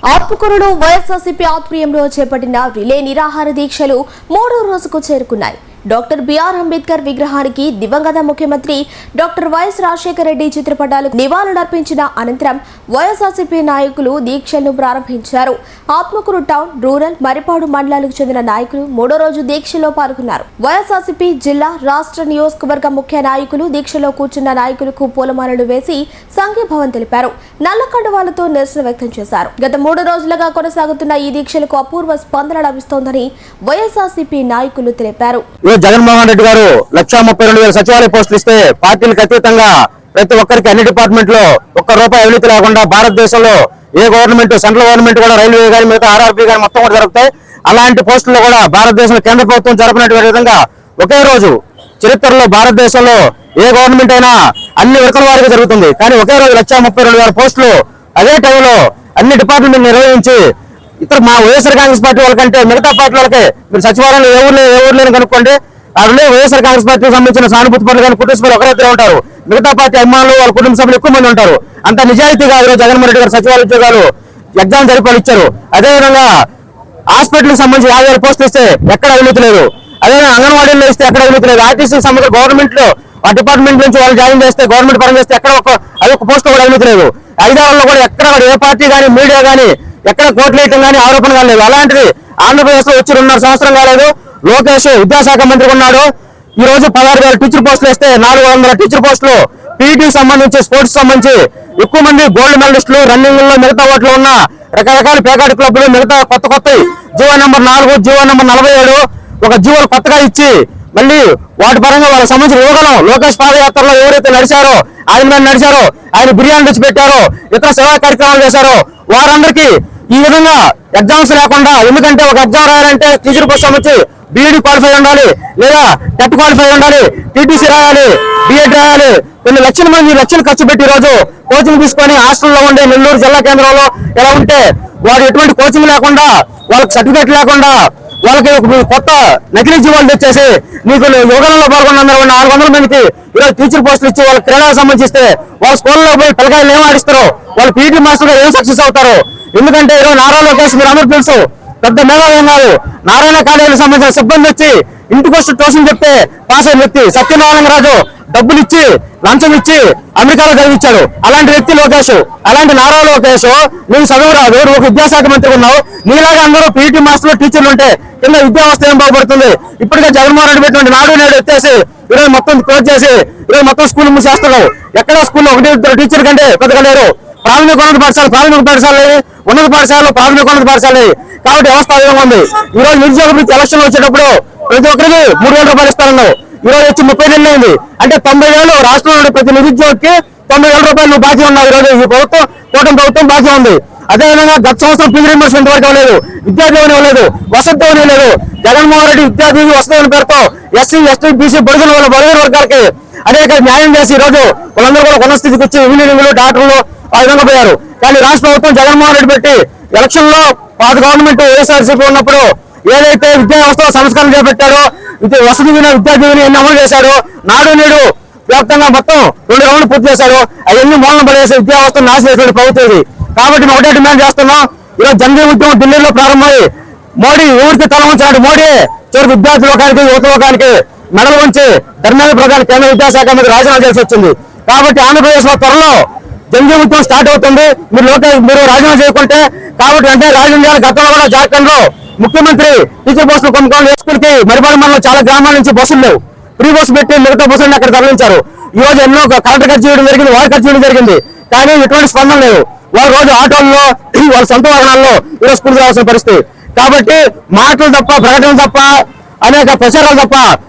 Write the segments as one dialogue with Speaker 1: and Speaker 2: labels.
Speaker 1: ఆత్మకూరులో వైఎస్ఆర్సీపీ ఆధ్వర్యంలో చేపట్టిన రిలే నిరాహార దీక్షలు 3వ రోజుకు చేరుకున్నాయి. డాక్టర్ బిఆర్ అంబేద్కర్ విగ్రహానికి దివంగత ముఖ్యమంత్రి డాక్టర్ వైఎస్ రాజశేఖర రెడ్డి చిత్రపటాలకు నివాళులర్పించిన అనంతరం వైఎస్ఆర్సీపీ నాయకులు దీక్షలను ప్రారంభించారు. ఆత్మకూరు టౌన్, రూరల్, మరిపాడు మండలాలకు చెందిన నాయకులు 3వ రోజు దీక్షలో పాల్గొన్నారు. వైఎస్ఆర్సీపీ జిల్లా, రాష్ట్ర, నియోజకవర్గ ముఖ్య నాయకులు దీక్షలో కూర్చున్న నాయకులకు పూలమాలలు వేసి సంఘీభావం తెలిపారు. నల్ల కండువాలతో నిరసన వ్యక్తం చేశారు. గత 3 రోజులుగా కొనసాగుతున్న ఈ దీక్షలకు అపూర్వ స్పందన లభిస్తోందని వైఎస్ఆర్సీపీ నాయకులు తెలిపారు.
Speaker 2: జగన్మోహన్ రెడ్డి గారు 1,32,000 సచివాలయ పోస్టులు ఇస్తే పార్టీలకు అతీతంగా ప్రతి ఒక్కరికి అన్ని డిపార్ట్మెంట్ లో ఒక్క రూపాయి అవినీతి లేకుండా భారతదేశంలో ఏ గవర్నమెంట్, సెంట్రల్ గవర్నమెంట్ కూడా రైల్వే కానీ మిగతా ఆర్ఆర్బీ కానీ మొత్తం కూడా జరుగుతాయి. అలాంటి పోస్టుల్లో కూడా భారతదేశంలో కేంద్ర ప్రభుత్వం జరపనటువంటి విధంగా ఒకే రోజు చరిత్రలో భారతదేశంలో ఏ గవర్నమెంట్ అయినా అన్ని విడతల వారీగా జరుగుతుంది. కానీ ఒకే రోజు 1,32,000 పోస్టులు అదే టైంలో అన్ని డిపార్ట్మెంట్ నిర్వహించి ఇతర మా వైఎస్ఆర్ కాంగ్రెస్ పార్టీ వాళ్ళకంటే మిగతా పార్టీ వాళ్ళకే మీరు సచివాలయంలో ఏ ఊర్లేని కనుక్కోండి, అందులో వైఎస్ఆర్ కాంగ్రెస్ పార్టీకి సంబంధించిన సానుభూతి పనులు కానీ కుటుంబ సభ్యులు ఒకరిద్దరు ఉంటారు. మిగతా పార్టీ అభిమానులు వాళ్ళ కుటుంబ సభ్యులు ఎక్కువ మంది ఉంటారు. అంత నిజాయితీగా జగన్మోహన్ రెడ్డి గారు సచివాలయ ఉద్యోగాలు ఎగ్జామ్ జరిపాలు ఇచ్చారు. అదేవిధంగా హాస్పిటల్కి సంబంధించి 50,000 పోస్టులు ఇస్తే ఎక్కడ అవినీతి లేదు. అదేవిధంగా అంగన్వాడీలో ఇస్తే ఎక్కడ అవినీతి లేదు. ఆర్టీసీకి సంబంధించి గవర్నమెంట్ లో ఆ డిపార్ట్మెంట్ నుంచి వాళ్ళు జాయిన్ చేస్తే గవర్నమెంట్ పరం చేస్తే ఎక్కడ అదొక పోస్ట్ కూడా అవినీతి లేదు. 5 ఏళ్లలో కూడా ఎక్కడ ఏ పార్టీ కానీ మీడియా కానీ ఎక్కడ కోట్లు వేయటం కానీ ఆరోపణ కాలేదు. అలాంటిది ఆంధ్రప్రదేశ్ లో వచ్చి 2.5 సంవత్సరం కాలేదు. లోకేష్ విద్యాశాఖ మంత్రి ఉన్నాడు. ఈ రోజు 16,000 టీచర్ పోస్టులు ఇస్తే 400 టీచర్ పోస్టులు పీఈటీకి సంబంధించి, స్పోర్ట్స్ సంబంధించి ఎక్కువ మంది గోల్డ్ మెడలిస్టులు, రన్నింగ్ లో మిగతా వాటిలో ఉన్న రకరకాల పేకాటి క్లబ్లు, మిగతా కొత్త జీవో నెంబర్ 4, జీవో నెంబర్ 47 ఒక జీవోలు కొత్తగా ఇచ్చి మళ్ళీ వాటి పరంగా వాళ్ళకి సంబంధించిన యువకులు లోకేష్ పాదయాత్రలో ఎవరైతే నడిచారో, ఆయన బిర్యానీ తెచ్చి పెట్టారో, ఇతర సేవా కార్యక్రమాలు చేశారో వారందరికీ ఈ విధంగా ఎగ్జామ్స్ లేకుండా, ఎందుకంటే ఒక ఎగ్జామ్ రాయాలంటే టీచర్ పోస్ట్ సంబంధించి బీఈడీ క్వాలిఫై ఉండాలి, లేదా టెట్ క్వాలిఫై ఉండాలి, టీటీసీ రాయాలి, బిఎడ్ రాయాలి. కొన్ని లక్షల మంది లక్షలు ఖర్చు పెట్టి రోజు కోచింగ్ తీసుకొని హాస్టల్లో ఉండే నెల్లూరు జిల్లా కేంద్రంలో ఎలా ఉంటే వారు ఎటువంటి కోచింగ్ లేకుండా, వాళ్ళకి సర్టిఫికేట్ లేకుండా వాళ్ళకి కొత్త నకిలీ జీవాలు తెచ్చేసి నీకు యోగంలో పాల్గొన్న 400 మందికి ఈరోజు టీచర్ పోస్టులు ఇచ్చి వాళ్ళకి క్రీడలకు సంబంధించి వాళ్ళ స్కూల్లో పోయి పిల్లకాయలు ఏం ఆడిస్తారో, వాళ్ళు పీటీ మాస్టర్ గా ఏం సక్సెస్ అవుతారు. ఎందుకంటే ఈరోజు నారా లోకేష్ మీరు అందరూ తెలుసు, పెద్ద మేధావి కాదు. నారాయణ కాలేజీకి సంబంధించిన సిబ్బంది వచ్చి ఇంటికి వచ్చి ట్యూషన్ చెప్తే పాస్ అయిన వ్యక్తి సత్యనారాయణ రాజు డబ్బులు ఇచ్చి లంచం ఇచ్చి అమెరికాలో చదివించాడు. అలాంటి వ్యక్తి లోకేష్. అలాంటి నారా లోకేష్ నువ్వు చదువు రాదు, నువ్వు విద్యాశాఖ మంత్రి ఉన్నావు, నీలాగా అందరూ పీటీ మాస్టర్లు, టీచర్లు ఉంటే కింద విద్యా వ్యవస్థ ఏం బాగుపడుతుంది? ఇప్పటికే జగన్మోహన్ రెడ్డి పెట్టినటువంటి నాడు నేడు ఎత్తేసి ఈరోజు మొత్తం క్లోజ్ చేసి ఈరోజు మొత్తం స్కూల్ మూసేస్తున్నావు. ఎక్కడ స్కూల్లో 1 టీచర్ కంటే పెద్దగా లేరు. ప్రాథమిక పాఠశాల, ఉన్నత పాఠశాలలో ప్రాథమిక పాఠశాల. కాబట్టి వ్యవస్థ అధికంగా ఉంది. ఈ రోజు నిరుద్యోగ వృత్తి ఎలక్షన్ వచ్చేటప్పుడు ప్రతి ఒక్కరికి 3,000 రూపాయలు ఇస్తారన్నావు. ఈ రోజు వచ్చి 30 నెలలు అయింది. అంటే 90 ఏళ్ళు రాష్ట్రంలో ప్రతి నిరుద్యోగికి 90,000 రూపాయలు నువ్వు బాకీ ఉన్నావు. ఈ రోజు ఈ ప్రభుత్వం, కూటమి ప్రభుత్వం బాకీ ఉంది. అదేవిధంగా గత సంవత్సరం ఫీజు రీయింబర్స్మెంట్ వరకు ఇవ్వలేదు, విద్యాదీవెన ఇవ్వలేదు, వసతి దీవెన ఇవ్వలేదు. జగన్మోహన్ రెడ్డి విద్యాదీవెన, వసతి దీవెన పేరుతో ఎస్సీ, ఎస్టీ, బీసీ బడుగుల వర్గాలకి అనేక న్యాయం చేసి ఈ రోజు వాళ్ళందరూ కూడా కొన్న స్థితికి వచ్చి ఇంజనీరింగ్లు, డాక్టర్లు ఆ విధంగా పోయారు. కానీ రాష్ట్ర ప్రభుత్వం జగన్మోహన్ రెడ్డి పెట్టి ఎలక్షన్ లో పాత గవర్నమెంట్ వైఎస్ఆర్సీపీ ఉన్నప్పుడు ఏదైతే విద్యా వ్యవస్థలో సంస్కరణ చేపట్టారో, వసతి దీవెన, విద్యాదీవెన ఎన్ని అమలు చేశారో, నాడు నేడు వ్యాప్తంగా మొత్తం 2 రౌండ్లు పూర్తి చేశారు. అవన్నీ మూలన పడేసి విద్యా వ్యవస్థను నాశనం ప్రభుత్వం ఇది. కాబట్టి మేము ఒకటే డిమాండ్ చేస్తున్నాం. ఈరోజు జనజీవన ఉద్యమం ఢిల్లీలో ప్రారంభమై మోడీ ఊరికి తల ఉంచాడు. మోడీ చివరి విద్యార్థి లోకానికి, యువత లోకానికి మెడలు ఉంచి ధర్మేంద్ర ప్రధాని కేంద్ర విద్యాశాఖ మీద రాజీనామా చేసి వచ్చింది. కాబట్టి ఆంధ్రప్రదేశ్ లో త్వరలో జనజీవన ఉద్యమం స్టార్ట్ అవుతుంది. మీరు రాజీనామా చేయకుంటే. కాబట్టి అంటే రాజీనామా గతంలో కూడా జార్ఖండ్ లో ముఖ్యమంత్రి టీచర్ పోస్టులు కొనుక్కోవాలి. స్కూల్కి మరిపాడు మండలం చాలా గ్రామాల నుంచి బస్సులు లేవు, ఫ్రీ బస్సు పెట్టి మిగతా బస్సులను అక్కడ తరలించారు. ఈ రోజు ఎన్నో కలెక్టర్ ఖర్చు చేయడం జరిగింది, వారి ఖర్చు చేయడం జరిగింది. కానీ ఎటువంటి స్పందన లేదు. వాళ్ళ రోజు ఆటోల్లో, వాళ్ళ సొంత వాహనాల్లో ఈరోజు స్కూల్ రావాల్సిన పరిస్థితి. కాబట్టి మాటలు తప్ప, ప్రకటనలు తప్ప, అనేక ప్రచారాలు తప్ప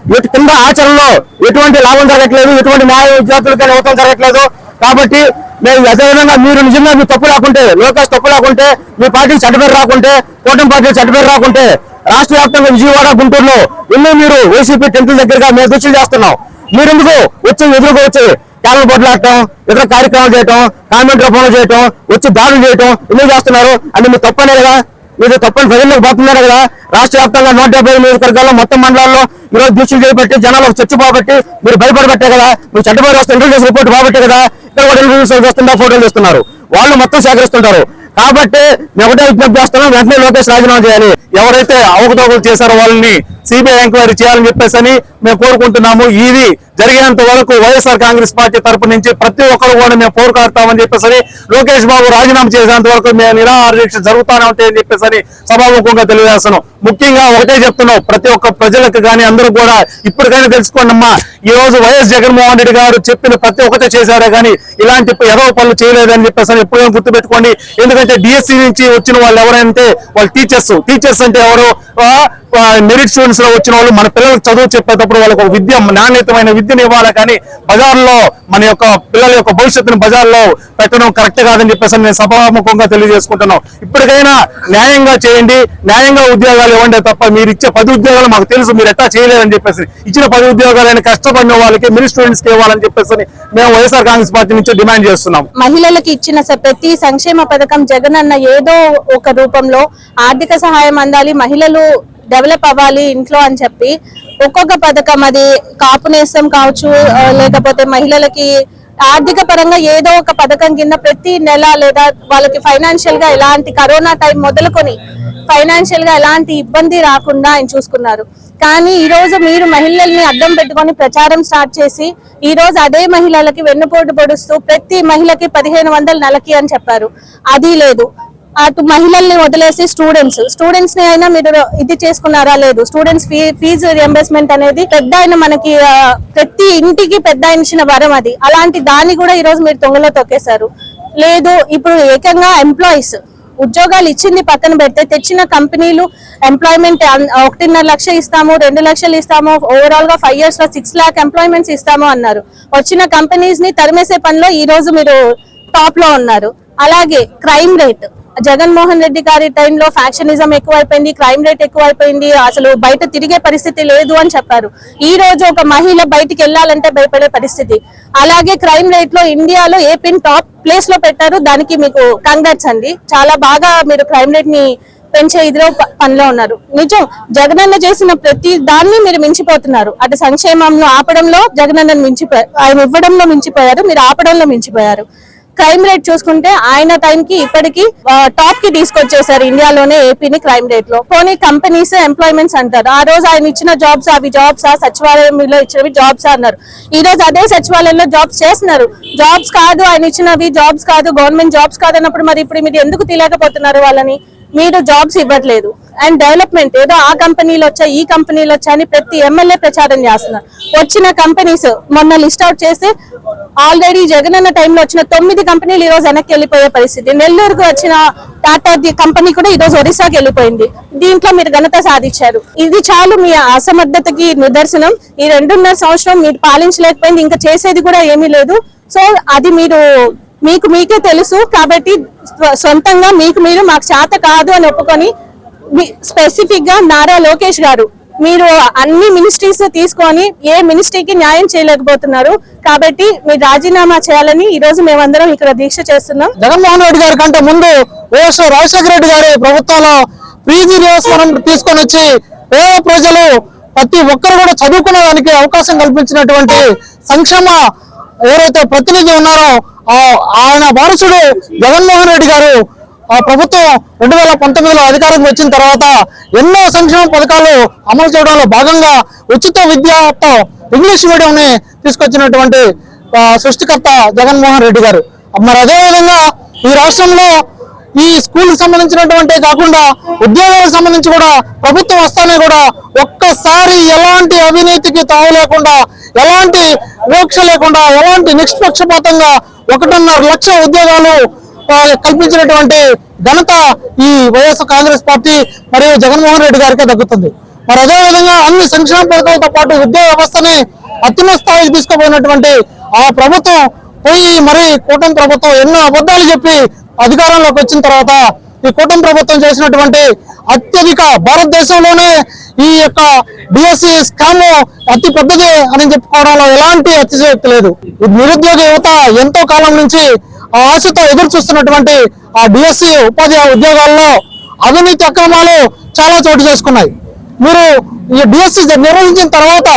Speaker 2: కింద ఆచరణలో ఎటువంటి లాభం జరగట్లేదు, ఎటువంటి న్యాయ విద్యార్థులకి అవసరం జరగట్లేదు. కాబట్టి మేము అదేవిధంగా మీరు నిజంగా మీ తప్పు లేకుంటే, లోకేష్ తప్పు లేకుంటే, మీ పార్టీకి చెడ్డపేరు రాకుంటే, కూటమి పార్టీకి చెడ్డపేరు రాకుంటే, రాష్ట్ర వ్యాప్తంగా విజయవాడ, గుంటూరులో ఎన్నో మీరు వైసీపీ టెంపుల్ దగ్గరగా మేము దీక్షలు చేస్తున్నాం. మీరెందుకు వచ్చి ఎదురుకోవచ్చు క్యానల్ బొట్లాడటం, ఇతర కార్యక్రమాలు చేయటం, కామెంట్ రూపంలో చేయటం, వచ్చి దాడులు చేయటం ఎందుకు చేస్తున్నారు? అంటే మీ తప్పనే కదా, మీరు తప్పని ప్రజల్లోకి పోతున్నారు కదా. రాష్ట్ర వ్యాప్తంగా 170 నియోజకవర్గాల్లో మొత్తం మండలాల్లో ఈరోజు దీక్షలు చేయబట్టి జనాలకు చర్చ పోబట్టి మీరు భయపడబట్టే కదా, మీరు చట్టపరి వస్తే ఇంటర్వ్యూస్ రిపోర్ట్ పోబట్టే కదా ఇక్కడ కూడా ఇంటర్వ్యూస్ వస్తుందా, ఫోటోలు ఇస్తున్నారు, వాళ్ళు మొత్తం సేకరిస్తుంటారు. కాబట్టి మేము ఒకటే విజ్ఞప్తి చేస్తున్నాం, వెంటనే లోకేష్ రాజీనామా చేయాలి. ఎవరైతే అవకతవకలు చేశారో వాళ్ళని సిబిఐ ఎంక్వైరీ చేయాలని చెప్పేసి మేము కోరుకుంటున్నాము. ఇది జరిగేంత వరకు వైఎస్ఆర్ కాంగ్రెస్ పార్టీ తరపు నుంచి ప్రతి ఒక్కరు కూడా మేము పోరాడతామని చెప్పేసి, లోకేష్ బాబు రాజీనామా చేసేంత వరకు మేము నిరాహార దీక్ష జరుగుతానే ఉంటాయని చెప్పేసి సభాముఖంగా తెలియజేస్తున్నాం. ముఖ్యంగా ఒకటే చెప్తున్నాం, ప్రతి ఒక్క ప్రజలకు కానీ అందరూ కూడా ఇప్పటికైనా తెలుసుకోండి అమ్మా, ఈ రోజు వైఎస్ జగన్మోహన్ రెడ్డి గారు చెప్పిన ప్రతి ఒక్కటే చేశారే కానీ ఇలాంటి ఎదవ పనులు చేయలేదని చెప్పేసి ఎప్పుడైనా గుర్తుపెట్టుకోండి. ఎందుకంటే డిఎస్సి నుంచి వచ్చిన వాళ్ళు ఎవరైతే వాళ్ళు టీచర్స్ అంటే ఎవరు, మెరిట్ స్టూడెంట్స్ లో వచ్చిన వాళ్ళు మన పిల్లలకు చదువు చెప్పేటప్పుడు వాళ్ళకు విద్య, నాణ్యతమైన విద్యను ఇవ్వాలి. కానీ బజార్లో మన యొక్క పిల్లల యొక్క భవిష్యత్తును బజార్లో పెట్టడం కరెక్ట్ కాదని చెప్పేసి నేను సభాముఖంగా తెలియజేసుకుంటున్నాం. ఇప్పటికైనా న్యాయంగా చేయండి, న్యాయంగా ఉద్యోగాలు ఇవ్వండి తప్ప మీరు ఇచ్చే 10 ఉద్యోగాలు మాకు తెలుసు మీరు ఎట్లా చేయలేదని చెప్పేసి, ఇచ్చిన 10 ఉద్యోగాలైనా కష్టపడిన వాళ్ళకి మెరిట్ స్టూడెంట్స్ కి ఇవ్వాలని చెప్పేసి మేము వైఎస్ఆర్ కాంగ్రెస్ పార్టీ నుంచి డిమాండ్ చేస్తున్నాం.
Speaker 3: మహిళలకు ఇచ్చిన ప్రతి సంక్షేమ పథకం జగనన్న ఏదో ఒక రూపంలో ఆర్థిక సహాయం అందాలి, మహిళలు డెవలప్ అవ్వాలి ఇంట్లో అని చెప్పి ఒక్కొక్క పథకం, అది కాపు నేస్తం కావచ్చు, లేకపోతే మహిళలకి ఆర్థిక పరంగా ఏదో ఒక పథకం కింద ప్రతి నెల లేదా వాళ్ళకి ఫైనాన్షియల్ గా ఎలాంటి కరోనా టైం మొదలుకొని ఫైనాన్షియల్ గా ఎలాంటి ఇబ్బంది రాకుండా ఆయన చూసుకున్నారు. కానీ ఈ రోజు మీరు మహిళల్ని అడ్డం పెట్టుకొని ప్రచారం స్టార్ట్ చేసి ఈ రోజు అదే మహిళలకి వెన్నుపోటు పొడుస్తూ ప్రతి మహిళకి 1500 నెలకి అని చెప్పారు. అది లేదు. అటు మహిళల్ని వదిలేసి స్టూడెంట్స్ ని అయినా మీరు ఇది చేసుకున్నారా? లేదు. స్టూడెంట్స్ ఫీజు రియంబర్స్మెంట్ అనేది పెద్ద ఆయన మనకి ప్రతి ఇంటికి పెద్ద ఆయన ఇచ్చిన వరం అది. అలాంటి దాన్ని కూడా ఈ రోజు మీరు తొంగలో తొక్కేశారు. లేదు, ఇప్పుడు ఏకంగా ఎంప్లాయీస్ ఉద్యోగాలు ఇచ్చింది పక్కన పెడితే తెచ్చిన కంపెనీలు ఎంప్లాయ్మెంట్ 1.5 లక్ష ఇస్తాము, 2 లక్షలు ఇస్తాము, ఓవరాల్ గా 5 years లో 6 lakh ఎంప్లాయ్మెంట్స్ ఇస్తాము అన్నారు. వచ్చిన కంపెనీస్ ని తరిమేసే పనిలో ఈ రోజు మీరు టాప్ లో ఉన్నారు. అలాగే క్రైమ్ రేట్, జగన్మోహన్ రెడ్డి గారి టైంలో ఫ్యాక్షనిజం ఎక్కువైపోయింది, క్రైమ్ రేట్ ఎక్కువైపోయింది, అసలు బయట తిరిగే పరిస్థితి లేదు అని చెప్పారు. ఈ రోజు ఒక మహిళ బయటికి వెళ్ళాలంటే భయపడే పరిస్థితి. అలాగే క్రైమ్ రేట్ లో ఇండియాలో ఏపీని టాప్ ప్లేస్ లో పెట్టారు. దానికి మీకు కంగ్రాట్స్ అండి. చాలా బాగా మీరు క్రైమ్ రేట్ ని పెంచే ఇదిలో పనిలో ఉన్నారు. నిజం, జగనన్న చేసిన ప్రతి దాన్ని మీరు మించిపోతున్నారు. అటు సంక్షేమంలో ఆపడంలో జగనన్నను మించిపోయారు, ఆయన ఇవ్వడంలో మించిపోయారు, మీరు ఆపడంలో మించిపోయారు. క్రైమ్ రేట్ చూసుకుంటే ఆయన టైంకి ఇప్పటికి టాప్ కి తీసుకొచ్చేసారు ఇండియాలోనే ఏపీని క్రైమ్ రేట్ లో. పోనీ కంపెనీస్ ఎంప్లాయ్మెంట్స్ అంటారు. ఆ రోజు ఆయన ఇచ్చిన జాబ్స్ అవి జాబ్సా, సచివాలయంలో ఇచ్చినవి జాబ్స్ అన్నారు. ఈ రోజు అదే సచివాలయంలో జాబ్స్ చేస్తున్నారు. జాబ్స్ కాదు ఆయన ఇచ్చినవి, జాబ్స్ కాదు, గవర్నమెంట్ జాబ్స్ కాదు అన్నప్పుడు మరి ఇప్పుడు మీరు ఎందుకు తీయలేకపోతున్నారు వాళ్ళని? మీరు జాబ్స్ ఇవ్వట్లేదు. అండ్ డెవలప్మెంట్ ఏదో ఆ కంపెనీలు వచ్చాయి, ఈ కంపెనీలు వచ్చాయని ప్రతి ఎమ్మెల్యే ప్రచారం చేస్తున్నారు. వచ్చిన కంపెనీస్ మొన్న లిస్ట్ అవుట్ చేస్తే ఆల్రెడీ జగనన్న టైంలో వచ్చిన 9 కంపెనీలు ఈ రోజు వెనక్కి వెళ్ళిపోయే పరిస్థితి. నెల్లూరుకు వచ్చిన టాటా కంపెనీ కూడా ఈ రోజు ఒరిస్సాకి వెళ్ళిపోయింది. దీంట్లో మీరు ఘనత సాధించారు. ఇది చాలు మీ అసమర్థతకి నిదర్శనం. ఈ 2.5 సంవత్సరం మీరు పాలించలేకపోయింది, ఇంకా చేసేది కూడా ఏమీ లేదు. సో అది మీకే తెలుసు. కాబట్టి సొంతంగా మీరు మాకు చేత కాదు అని ఒప్పుకొని స్పెసిఫిక్ గా నారా లోకేష్ గారు మీరు అన్ని మినిస్ట్రీస్ తీసుకొని ఏ మినిస్ట్రీకి న్యాయం చేయలేకపోతున్నారు. కాబట్టి మీరు రాజీనామా చేయాలని ఈ రోజు మేమందరం ఇక్కడ దీక్ష చేస్తున్నాం.
Speaker 4: జగన్మోహన్ రెడ్డి గారి కంటే ముందు వైఎస్ రాజశేఖర రెడ్డి గారి ప్రభుత్వంలో పీజీ నివాసం తీసుకొని వచ్చి పేద ప్రజలు ప్రతి ఒక్కరు కూడా చదువుకునే దానికి అవకాశం కల్పించినటువంటి సంక్షేమ ఎవరైతే ప్రతినిధి ఉన్నారో ఆయన వారసుడు జగన్మోహన్ రెడ్డి గారు ఆ ప్రభుత్వం 2019లో అధికారంలోకి వచ్చిన తర్వాత ఎన్నో సంక్షేమ పథకాలు అమలు చేయడంలో భాగంగా ఉచిత విద్యతో ఇంగ్లీష్ మీడియం ని తీసుకొచ్చినటువంటి సృష్టికర్త జగన్మోహన్ రెడ్డి గారు. మరి అదేవిధంగా ఈ రాష్ట్రంలో ఈ స్కూల్ సంబంధించినటువంటి కాకుండా ఉద్యోగాలకు సంబంధించి కూడా ప్రభుత్వం వస్తానే కూడా ఒక్కసారి ఎలాంటి అవినీతికి తావు లేకుండా, ఎలాంటి వివక్ష లేకుండా, ఎలాంటి నిష్పక్షపాతంగా 1.5 లక్ష ఉద్యోగాలు కల్పించినటువంటి ఘనత ఈ వైఎస్ఆర్ కాంగ్రెస్ పార్టీ మరియు జగన్మోహన్ రెడ్డి గారికే దక్కుతుంది. మరి అదేవిధంగా అన్ని సంక్షేమ పథకాలతో పాటు ఉద్యోగ వ్యవస్థని అత్యున్నత స్థాయికి తీసుకుపోయినటువంటి ఆ ప్రభుత్వం పోయి మరి కూటమి ప్రభుత్వం ఎన్నో అబద్ధాలు చెప్పి అధికారంలోకి వచ్చిన తర్వాత ఈ కూటమి ప్రభుత్వం చేసినటువంటి అత్యధిక భారతదేశంలోనే ఈ యొక్క డిఎస్సి స్కామ్ అతి పెద్దది అని చెప్పుకోవడంలో ఎలాంటి అతిశయోక్తి లేదు. నిరుద్యోగ యువత ఎంతో కాలం నుంచి ఆ ఆశతో ఎదురు చూస్తున్నటువంటి ఆ డిఎస్సి ఉపాధి ఉద్యోగాల్లో అవినీతి అక్రమాలు చాలా చోటు చేసుకున్నాయి. మీరు ఈ డిఎస్సి నిర్వహించినటువంటి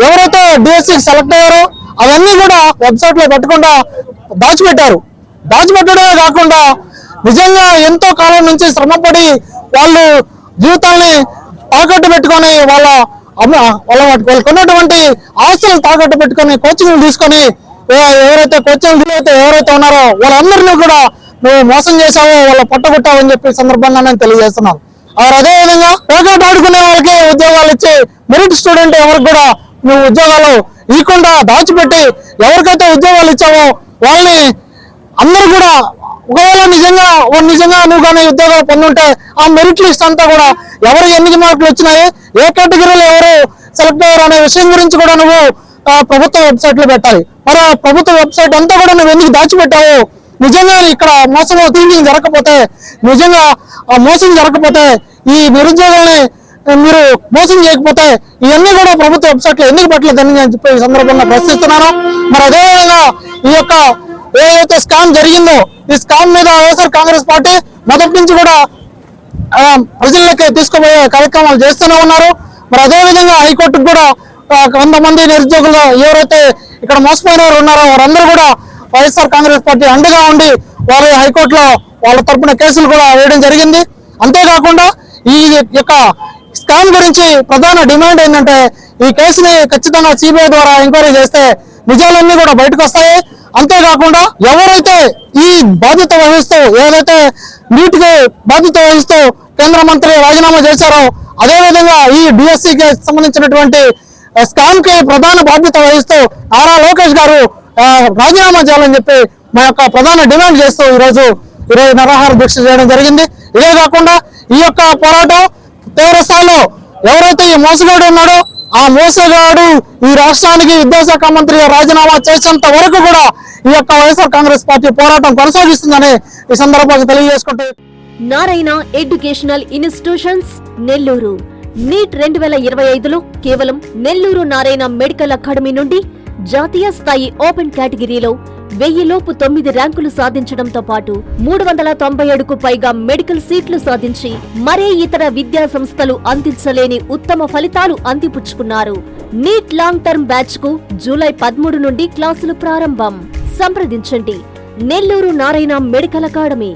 Speaker 4: ఎవరైతే డిఎస్సి సెలెక్ట్ అయ్యారో అవన్నీ కూడా వెబ్సైట్ లో పెట్టకుండా దాచిపెట్టారు. దాచిపెట్టడమే కాకుండా నిజంగా ఎంతో కాలం నుంచి శ్రమపడి వాళ్ళు జీవితాల్ని తాకట్టు పెట్టుకొని వాళ్ళకు ఉన్నటువంటి ఆస్తులను తాకట్టు పెట్టుకొని కోచింగ్ తీసుకొని ఎవరైతే ఎవరైతే ఉన్నారో వాళ్ళందరినీ కూడా నువ్వు మోసం చేశావో వాళ్ళ పట్టగొట్టావని చెప్పి సందర్భంగా నేను తెలియజేస్తున్నాను. అదేవిధంగా పేకాట ఆడుకునే వాళ్ళకి ఉద్యోగాలు ఇచ్చి మెరిట్ స్టూడెంట్ ఎవరికి కూడా నువ్వు ఉద్యోగాలు ఇవ్వకుండా దాచిపెట్టి ఎవరికైతే ఉద్యోగాలు ఇచ్చావో వాళ్ళని అందరూ కూడా ఒకవేళ నిజంగా నువ్వు కానీ ఉద్యోగాలు పొందుంటే ఆ మెరిట్ లిస్ట్ అంతా కూడా ఎవరు ఎన్ని మార్కులు వచ్చినాయి, ఏ కేటగిరీలో ఎవరు సెలెక్ట్ అయ్యారు అనే విషయం గురించి కూడా నువ్వు ప్రభుత్వ వెబ్సైట్ లో పెట్టాలి. మరి ఆ ప్రభుత్వ వెబ్సైట్ అంతా కూడా నువ్వు ఎందుకు దాచిపెట్టావు? నిజంగా ఇక్కడ మోసం జరగకపోతే మోసం జరగకపోతే ఈ నిరుద్యోగుల్ని మీరు మోసం చేయకపోతే ఇవన్నీ కూడా ప్రభుత్వ వెబ్సైట్ లో ఎందుకు పెట్టలేదని నేను చెప్పి ఈ సందర్భంగా ప్రశ్నిస్తున్నాను. మరి అదేవిధంగా ఈ యొక్క ఏదైతే స్కామ్ జరిగిందో ఈ స్కామ్ మీద వైఎస్ఆర్ కాంగ్రెస్ పార్టీ మొదటి నుంచి కూడా ప్రజల్లోకి తీసుకుపోయే కార్యక్రమాలు చేస్తూనే ఉన్నారు. మరి అదేవిధంగా హైకోర్టుకు కూడా కొంతమంది నిరుద్యోగులు ఎవరైతే ఇక్కడ మోసపోయిన వారు ఉన్నారో వారందరూ కూడా వైఎస్ఆర్ కాంగ్రెస్ పార్టీ అండగా ఉండి వారు హైకోర్టులో వాళ్ళ తరపున కేసులు కూడా వేయడం జరిగింది. అంతేకాకుండా ఈ యొక్క స్కామ్ గురించి ప్రధాన డిమాండ్ ఏంటంటే ఈ కేసుని ఖచ్చితంగా సిబిఐ ద్వారా ఎంక్వైరీ చేస్తే నిజాలన్నీ కూడా బయటకు వస్తాయి. అంతేకాకుండా ఎవరైతే ఈ బాధ్యత వహిస్తూ ఏదైతే నీటికి బాధ్యత వహిస్తూ కేంద్ర మంత్రి రాజీనామా చేశారో అదేవిధంగా ఈ డిఎస్సికి సంబంధించినటువంటి స్కామ్ కి ప్రధాన బాధ్యత వహిస్తూ నారా లోకేష్ గారు రాజీనామా చేయాలని చెప్పి మా యొక్క ప్రధాన డిమాండ్ చేస్తూ ఈరోజు నిరాహార దీక్ష చేయడం జరిగింది. ఇదే కాకుండా ఈ యొక్క పోరాటం తీవ్ర స్థాయిలో ఎవరైతే ఈ మోసగాడు ఉన్నాడో ఆ మోసగాడు ఈ రాష్ట్రానికి విద్యాశాఖ మంత్రి రాజీనామా చేసేంత వరకు కూడా ఈ యొక్క వైఎస్ఆర్ కాంగ్రెస్ పార్టీ పోరాటం కొనసాగిస్తుందని ఈ సందర్భంగా తెలియజేసుకుంటూ
Speaker 5: Narayana educational institutions Nellore NEET 2025లో కేవలం నెల్లూరు నారాయణ మెడికల్ అకాడమీ నుండి జాతీయ స్థాయి ఓపెన్ కేటగిరీలో 1000 లోపు 9 ర్యాంకులు సాధించడంతో పాటు 397కు పైగా మెడికల్ సీట్లు సాధించి మరే ఇతర విద్యా సంస్థలు అందించలేని ఉత్తమ ఫలితాలు అందిపుచ్చుకున్నారు. నీట్ లాంగ్ టర్మ్ బ్యాచ్ కు జూలై 13 నుండి క్లాసులు ప్రారంభం. సంప్రదించండి నెల్లూరు నారాయణ మెడికల్ అకాడమీ.